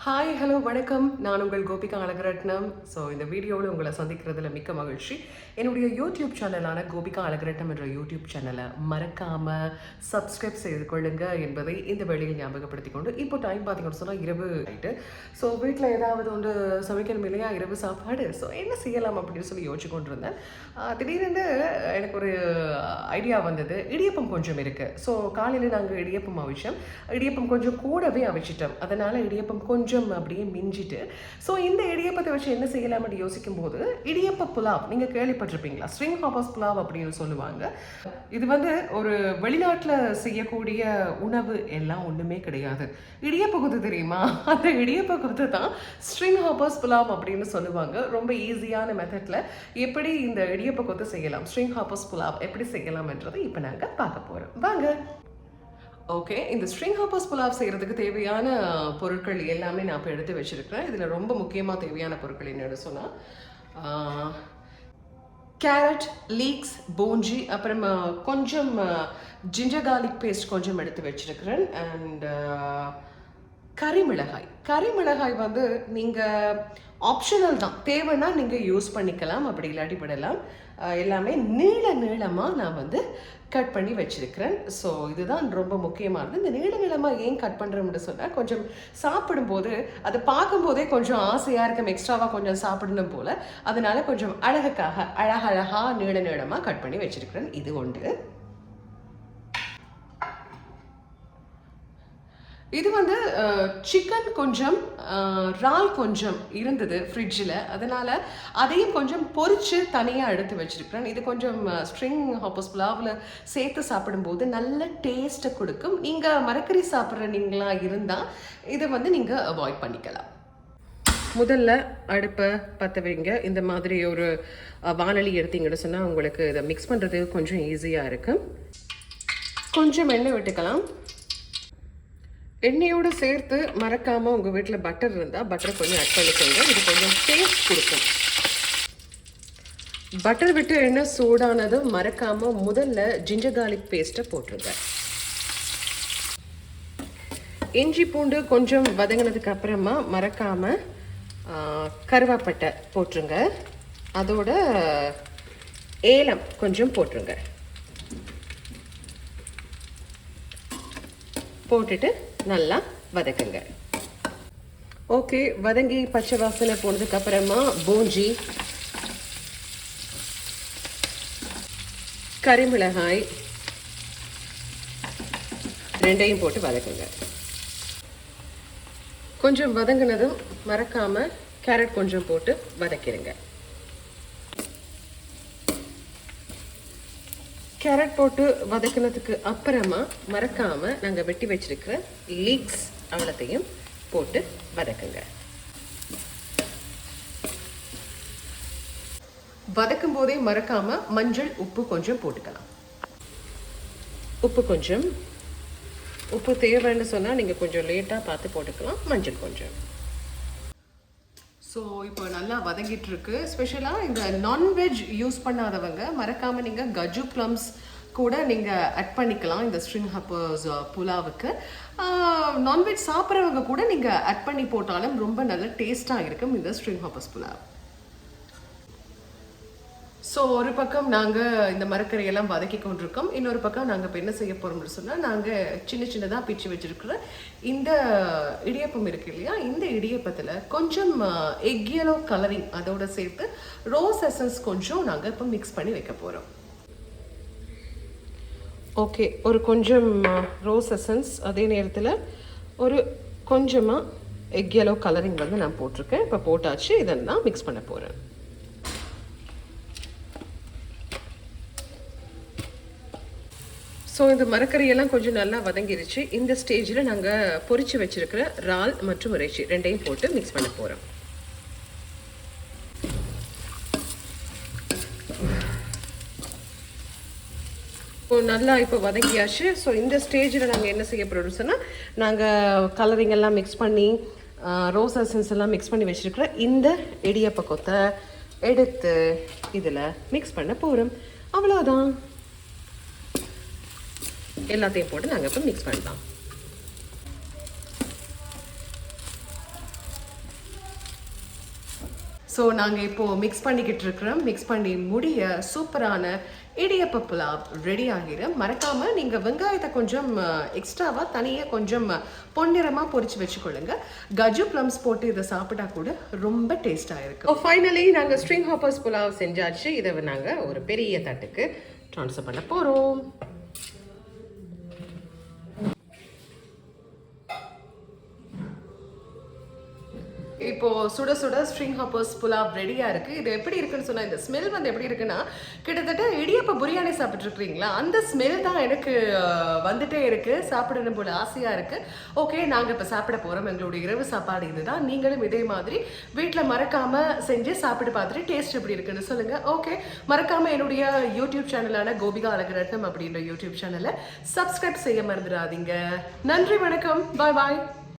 Hi hello வணக்கம். நான் உங்கள் கோபிகா அழகரட்னம். ஸோ இந்த வீடியோவில் உங்களை சந்திக்கிறதுல மிக்க மகிழ்ச்சி. என்னுடைய யூடியூப் சேனலான கோபிகா அழகரட்னம் என்ற யூடியூப் சேனலை மறக்காமல் சப்ஸ்கிரைப் செய்து கொள்ளுங்க என்பதை இந்த வேளையில் ஞாபகப்படுத்தி கொண்டு இப்போ டைம் பார்த்தீங்கன்னு சொன்னால் இரவு ஆகிட்டு. ஸோ வீட்டில் ஏதாவது ஒன்று சமைக்கணும் இல்லையா, இரவு சாப்பாடு. ஸோ என்ன செய்யலாம் அப்படின்னு சொல்லி யோசிச்சு கொண்டு இருந்தேன். திடீர்னு எனக்கு ஒரு ஐடியா வந்தது. இடியப்பம் கொஞ்சம் இருக்குது. ஸோ காலையில் நாங்கள் இடியப்பம் அவிச்சோம். இடியப்பம் கொஞ்சம் கூடவே அவிச்சிட்டோம். அதனால் இடியப்பம் கொஞ்சம் அப்படியே மிஞ்சிட்டு, ஸோ இந்த இடியப்பத்தை வச்சு என்ன செய்யலாம் அப்படின்னு யோசிக்கும் போது இடியப்ப புலாவ் நீங்கள் கேள்விப்பட்டிருப்பீங்களா? ஸ்ட்ரிங் ஹாப்பர்ஸ் புலாவ் அப்படின்னு சொல்லுவாங்க. இது வந்து ஒரு வெளிநாட்டில் செய்யக்கூடிய உணவு எல்லாம் ஒன்றுமே கிடையாது. இடியப்ப குத்து தெரியுமா? அந்த இடியப்ப குத்து தான் ஸ்ட்ரிங் ஹாப்பர்ஸ் புலாவ் அப்படின்னு சொல்லுவாங்க. ரொம்ப ஈஸியான மெத்தடில் எப்படி இந்த இடியப்ப குத்து செய்யலாம், ஸ்ட்ரிங் ஹாப்பர்ஸ் புலாவ் எப்படி செய்யலாம் என்றதை இப்போ நாங்கள் பார்க்க போகிறோம். வாங்க. ஓகே, இந்த ஸ்ட்ரிங் ஹாப்பர்ஸ் புலாவ் செய்கிறதுக்கு தேவையான பொருட்கள் எல்லாமே நான் இப்போ எடுத்து வச்சுருக்கிறேன். இதில் ரொம்ப முக்கியமாக தேவையான பொருட்கள் என்னென்னு சொன்னால் கேரட், லீக்ஸ், போஞ்சி, அப்புறம் கொஞ்சம் ஜிஞ்சர் கார்லிக் பேஸ்ட் கொஞ்சம் எடுத்து வச்சுருக்கிறேன். அண்ட் கறிமிளகாய் வந்து நீங்கள் ஆப்ஷனல் தான், தேவைன்னா நீங்கள் யூஸ் பண்ணிக்கலாம், அப்படி இல்லாட்டி விடலாம். எல்லாமே நீளமாக நான் வந்து கட் பண்ணி வச்சுருக்கிறேன். ஸோ இதுதான் ரொம்ப முக்கியமானது. இந்த நீளமாக ஏன் கட் பண்ணுறோம்னு சொன்னால், கொஞ்சம் சாப்பிடும்போது அதை பார்க்கும்போதே கொஞ்சம் ஆசையாக இருக்கும், எக்ஸ்ட்ராவாக கொஞ்சம் சாப்பிடணும் போல். அதனால கொஞ்சம் அழகுக்காக அழகாக நீளமாக கட் பண்ணி வச்சுருக்கிறேன். இது ஒன்று. இது வந்து சிக்கன் கொஞ்சம், இறால் கொஞ்சம் இருந்தது ஃப்ரிட்ஜில். அதனால் அதையும் கொஞ்சம் பொரித்து தனியாக எடுத்து வச்சுருக்கிறேன். இது கொஞ்சம் ஸ்ட்ரிங் ஹாப்பர்ஸ் புலாவில் சேர்த்து சாப்பிடும்போது நல்ல டேஸ்ட்டை கொடுக்கும். நீங்கள் மரக்கறி சாப்பிட்றீங்களா இருந்தால் இதை வந்து நீங்கள் அவாய்ட் பண்ணிக்கலாம். முதல்ல அடுப்பை பற்ற வைங்க. இந்த மாதிரி ஒரு வானொலி எடுத்தீங்கன்னு சொன்னால் உங்களுக்கு இதை மிக்ஸ் பண்ணுறது கொஞ்சம் ஈஸியாக இருக்கும். கொஞ்சம் எண்ணெய் விட்டுக்கலாம். எண்ணெயோடு சேர்த்து மறக்காமல் உங்கள் வீட்டில் பட்டர் இருந்தால் பட்டரை கொஞ்சம் ஆட் பண்ணிக்கோங்க. இது கொஞ்சம் டேஸ்ட் கொடுக்கும். பட்டர் விட்டு எண்ணெய் சூடானதும் மறக்காமல் முதல்ல ஜிஞ்சர் கார்லிக் பேஸ்ட்டை போட்டுருங்க. இஞ்சி பூண்டு கொஞ்சம் வதங்கினதுக்கு அப்புறமா மறக்காமல் கருவேப்பட்டை போட்டுருங்க. அதோட ஏலம் கொஞ்சம் போட்டுருங்க. போட்டுட்டு நல்லா வதக்குங்க. ஓகே, வதங்கி பச்சை வாசனை போனதுக்கு அப்புறமா போஞ்சி, கறிமிளகாய் ரெண்டையும் போட்டு வதக்குங்க. கொஞ்சம் வதங்கினதும் மறக்காம கேரட் கொஞ்சம் போட்டு வதக்கிடுங்க. கேரட் போட்டு வதக்கினதுக்கு அப்புறமா மறக்காம நாங்கள் வெட்டி வச்சிருக்கிற லீக்ஸ் அவ்வளோத்தையும் போட்டு வதக்குங்க. வதக்கும் போதே மறக்காம மஞ்சள், உப்பு கொஞ்சம் போட்டுக்கலாம். உப்பு தேவைன்னு சொன்னால் நீங்கள் கொஞ்சம் லேட்டாக பார்த்து போட்டுக்கலாம். மஞ்சள் கொஞ்சம். ஸோ இப்போ நல்லா வதங்கிட்டு இருக்கு. ஸ்பெஷலாக இந்த நான்வெஜ் யூஸ் பண்ணாதவங்க மறக்காமல் நீங்கள் கஜு ப்ளம்ஸ் கூட நீங்கள் ஆட் பண்ணிக்கலாம் இந்த ஸ்ட்ரிங் ஹாப்பர்ஸ் புலாவுக்கு. நான்வெஜ் சாப்பிட்றவங்க கூட நீங்கள் ஆட் பண்ணி போட்டாலும் ரொம்ப நல்ல டேஸ்ட்டாக இருக்கும் இந்த ஸ்ட்ரிங் ஹாப்பர்ஸ் புலாவ். ஸோ ஒரு பக்கம் நாங்கள் இந்த மரக்கறியெல்லாம் வதக்கி கொண்டிருக்கோம். இன்னொரு பக்கம் நாங்கள் இப்போ என்ன செய்ய போகிறோம்னு சொன்னால், நாங்கள் சின்னதாக பிச்சு வச்சுருக்கிற இந்த இடியப்பம் இருக்குது இல்லையா, இந்த இடியப்பத்தில் கொஞ்சம் எக் yellow கலரிங் அதோடு சேர்த்து ரோஸ் எசன்ஸ் கொஞ்சம் நாங்கள் இப்போ மிக்ஸ் பண்ணி வைக்க போகிறோம். ஓகே, ஒரு கொஞ்சம் ரோஸ் எசன்ஸ், அதே நேரத்தில் ஒரு கொஞ்சமாக எக் yellow கலரிங் வந்து நான் போட்டிருக்கேன். இப்போ போட்டாச்சு. இதெல்லாம் மிக்ஸ் பண்ண போகிறேன். ஸோ இந்த மரக்கறியெல்லாம் கொஞ்சம் நல்லா வதங்கிருச்சு. இந்த ஸ்டேஜில் நாங்கள் பொரிச்சு வச்சுருக்கிற இறால் மற்றும் இறைச்சி ரெண்டையும் போட்டு மிக்ஸ் பண்ண போகிறோம். நல்லா இப்போ வதங்கியாச்சு. ஸோ இந்த ஸ்டேஜில் நாங்கள் என்ன செய்ய போகிறோம்னு சொன்னால், நாங்கள் கலரிங் எல்லாம் மிக்ஸ் பண்ணி ரோஸ் எசன்ஸ் எல்லாம் மிக்ஸ் பண்ணி வச்சுருக்கிற இந்த இடியப்ப கொத்தை எடுத்து இதில் மிக்ஸ் பண்ண போகிறோம். அவ்வளோதான். எல்லாத்தையும் போட்டு நாங்கள் இப்போ மிக்ஸ் பண்ணலாம். ஸோ நாங்கள் இப்போது மிக்ஸ் பண்ணிக்கிட்டு இருக்கிறோம். மிக்ஸ் பண்ணி முடிய சூப்பரான இடியப்ப புலாவ் ரெடி ஆகிடும். மறக்காமல் நீங்கள் வெங்காயத்தை கொஞ்சம் எக்ஸ்ட்ராவாக தனியாக கொஞ்சம் பொன்னிறமாக பொரிச்சு வச்சுக்கொள்ளுங்க. கஜு ப்ளம்ஸ் போட்டு இதை சாப்பிட்டா கூட ரொம்ப டேஸ்ட்டாக இருக்கும். ஃபைனலி நாங்கள் ஸ்ட்ரிங் ஹாப்பர்ஸ் புலாவ் செஞ்சாச்சு. இதை நாங்கள் ஒரு பெரிய தட்டுக்கு ட்ரான்ஸ்ஃபர் பண்ண போகிறோம். இப்போ சுட சுட ஸ்ட்ரிங் ஹாப்பர்ஸ் புலாவ் ரெடியாக இருக்குது. இது எப்படி இருக்குன்னு சொன்னால், இந்த ஸ்மெல் வந்து எப்படி இருக்குன்னா, கிட்டத்தட்ட இடியப்ப பிரியாணி சாப்பிட்ருக்குறீங்களா அந்த ஸ்மெல் தான் எனக்கு வந்துட்டே இருக்குது. சாப்பிடணும் போல ஆசையாக இருக்குது. ஓகே, நாங்கள் இப்போ சாப்பிட போகிறோம். எங்களுடைய இரவு சாப்பாடு இதுதான். நீங்களும் இதே மாதிரி வீட்டில் மறக்காமல் செஞ்சு சாப்பிட்டு பார்த்துட்டு டேஸ்ட் எப்படி இருக்குன்னு சொல்லுங்கள். ஓகே, மறக்காமல் என்னுடைய யூடியூப் சேனலான கோபிகா அழகுரத்னம் அப்படின்ற யூடியூப் சேனலை சப்ஸ்கிரைப் செய்ய மறந்துடாதீங்க. நன்றி, வணக்கம், பாய் பாய்.